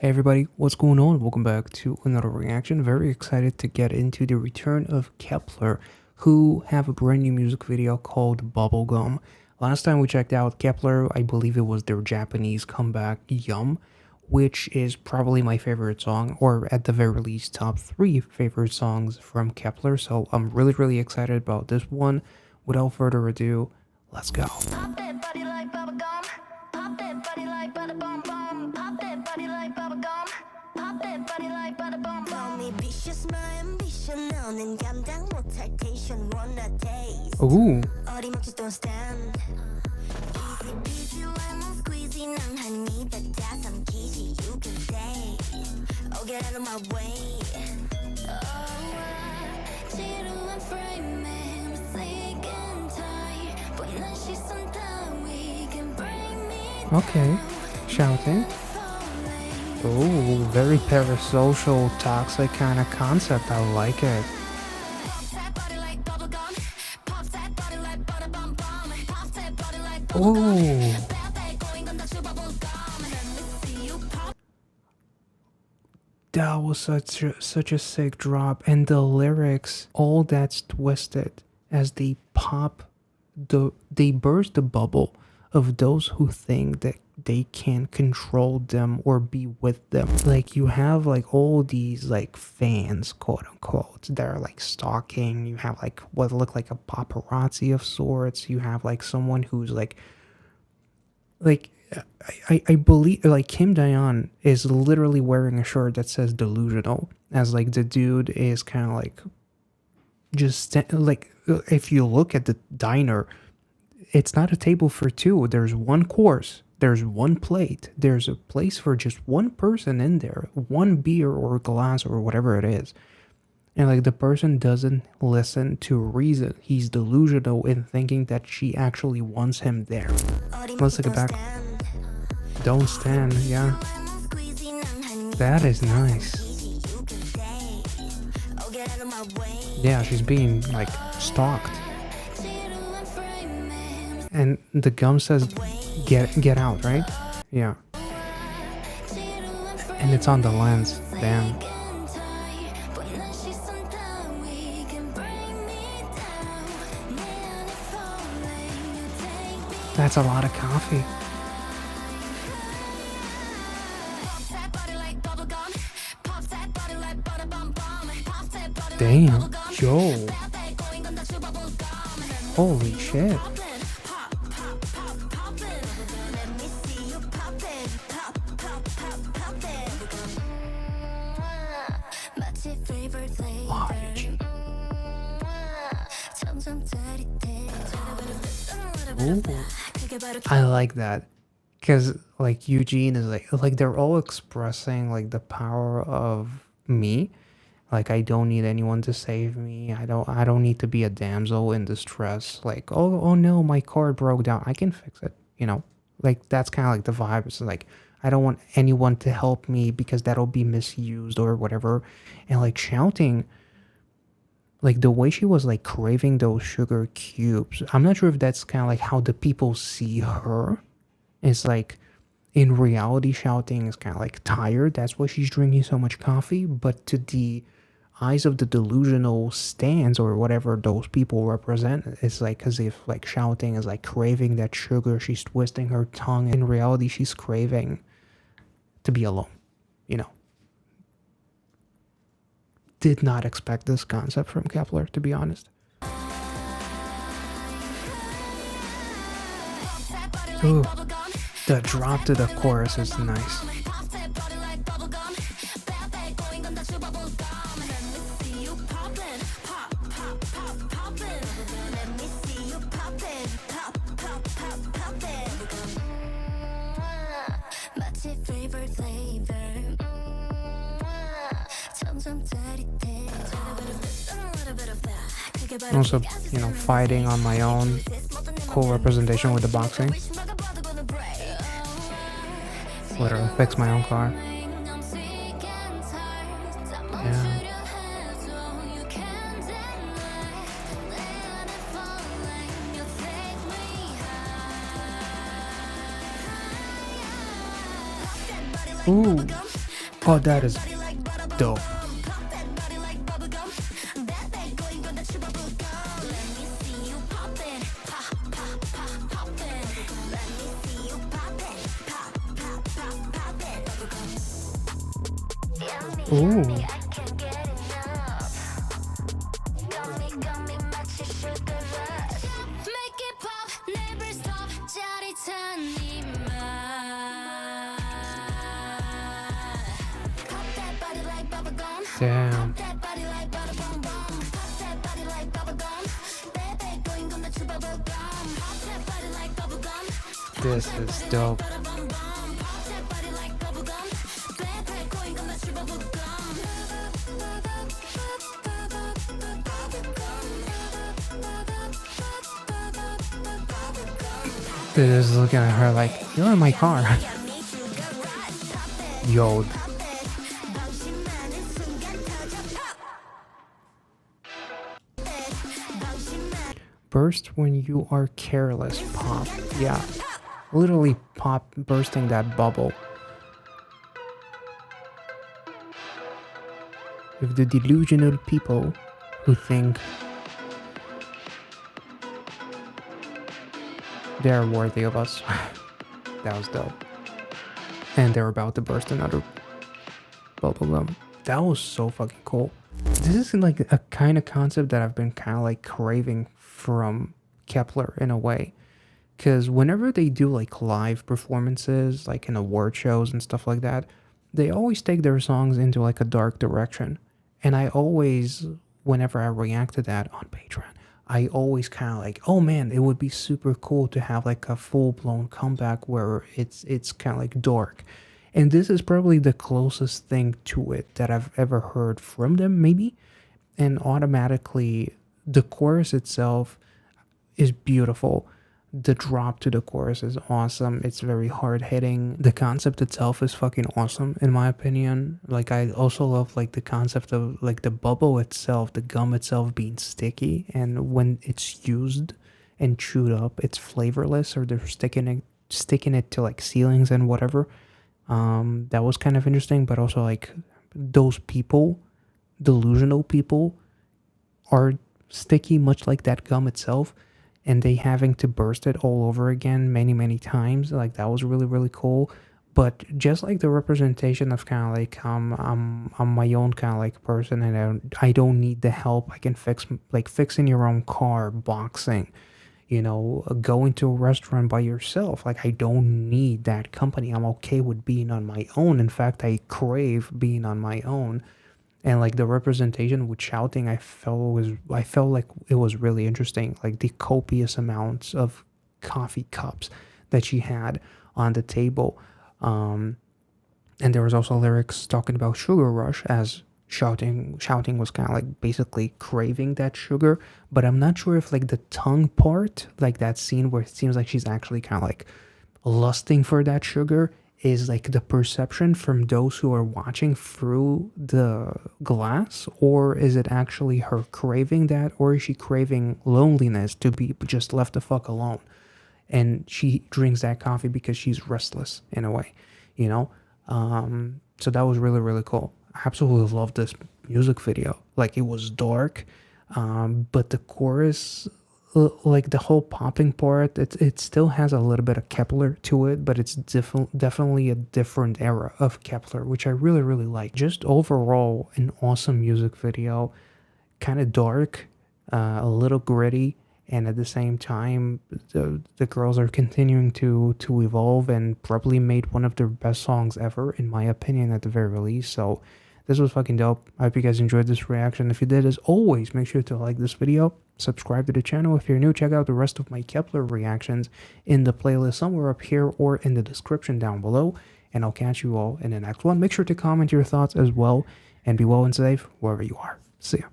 Hey everybody, what's going on? Welcome back to another reaction. Very excited to get into the return of Kep1er, who have a brand new music video called Bubblegum. Last time we checked out Kep1er, I believe it was their Japanese comeback, Yum, which is probably my favorite song, or at the very least top 3 favorite songs from Kep1er, so I'm really excited about this one. Without further ado, let's go. Pop that body like bubblegum. Pop that body like butter bum bum. Pop that body like bubblegum. Pop that body like butter bum bum. Me vicious my ambition. 너는 감당 못할 tension wanna taste. Ooh. 어림없이 don't stand. Easy peasy lemon squeezy. 난 한 입에 다 삼키지. You can stay. Oh get out of my way. 지루한 framing. We're sick and tired. But now she's sometime we can bring me. Okay, shouting. Oh, very parasocial, toxic kind of concept. I like it. Oh, that was such a sick drop, and the lyrics, all that's twisted as they they burst the bubble of those who think that they can control them or be with them. Like you have like all these like fans, quote unquote, that are like stalking. You have like what look like a paparazzi of sorts. You have like someone who's like I believe like Kim Daeon is literally wearing a shirt that says delusional, as like the dude is kind of like just like, if you look at the diner, it's not a table for two. There's one course, there's one plate, there's a place for just one person in there, one beer or glass or whatever it is. And like the person doesn't listen to reason. He's delusional in thinking that she actually wants him there. Let's take it back. Don't stand, yeah. That is nice. Yeah, she's being like stalked. And the gum says get out, right? Yeah. And it's on the lens. Damn. That's a lot of coffee. Damn, yo. Holy shit. Ooh. I like that, because like Eugene is like they're all expressing like the power of me. Like I don't need anyone to save me. I don't need to be a damsel in distress. Like oh no, my card broke down. I can fix it. You know, like that's kind of like the vibe. It's like I don't want anyone to help me because that'll be misused or whatever. And like shouting, like the way she was like craving those sugar cubes. I'm not sure if that's kind of like how the people see her. It's like in reality, shouting is kind of like tired. That's why she's drinking so much coffee. But to the eyes of the delusional stands or whatever those people represent, it's like as if like shouting is like craving that sugar. She's twisting her tongue. In reality, she's craving to be alone, you know. Did not expect this concept from Kep1er, to be honest. Ooh, the drop to the chorus is nice. Also, you know, fighting on my own, cool representation with the boxing. Literally fix my own car. Yeah. Ooh. Oh, that is dope. Ooh. Damn. This is dope. They're just looking at her like, you're in my car. Yo. Burst when you are careless, pop. Yeah. Literally pop, bursting that bubble. With the delusional people who think they're worthy of us. That was dope. And they're about to burst another bubblegum. That was so fucking cool. This is like a kind of concept that I've been kind of like craving from Kep1er in a way. Because whenever they do like live performances, like in award shows and stuff like that, they always take their songs into like a dark direction. And I always, whenever I react to that on Patreon, I always kind of like, oh man, it would be super cool to have like a full-blown comeback where it's kind of like dark. And this is probably the closest thing to it that I've ever heard from them, maybe. And automatically, the chorus itself is beautiful. The drop to the chorus is awesome. It's very hard hitting. The concept itself is fucking awesome in my opinion. Like I also love like the concept of like the bubble itself, the gum itself being sticky, and when it's used and chewed up, it's flavorless, or they're sticking it to like ceilings and whatever. That was kind of interesting, but also like those people, delusional people, are sticky much like that gum itself, and they having to burst it all over again many times. Like that was really cool. But just like the representation of kind of like I'm my own kind of like person, and I don't need the help. I can fix, like fixing your own car, boxing, you know, going to a restaurant by yourself. Like I don't need that company. I'm okay with being on my own. In fact, I crave being on my own. And like the representation with shouting, I felt like it was really interesting. Like the copious amounts of coffee cups that she had on the table. And there was also lyrics talking about sugar rush, as shouting was kind of like basically craving that sugar. But I'm not sure if like the tongue part, like that scene where it seems like she's actually kind of like lusting for that sugar, is like the perception from those who are watching through the glass, or is it actually her craving that, or is she craving loneliness, to be just left the fuck alone? And she drinks that coffee because she's restless in a way, you know? So that was really cool. I absolutely loved this music video. Like it was dark, but the chorus, like the whole popping part, it still has a little bit of Kep1er to it, but it's definitely a different era of Kep1er, which I really like. Just overall, an awesome music video, kind of dark, a little gritty, and at the same time, the girls are continuing to evolve, and probably made one of their best songs ever, in my opinion, at the very least. So this was fucking dope. I hope you guys enjoyed this reaction. If you did, as always, make sure to like this video, subscribe to the channel. If you're new, check out the rest of my Kep1er reactions in the playlist somewhere up here or in the description down below. And I'll catch you all in the next one. Make sure to comment your thoughts as well, and be well and safe wherever you are. See ya.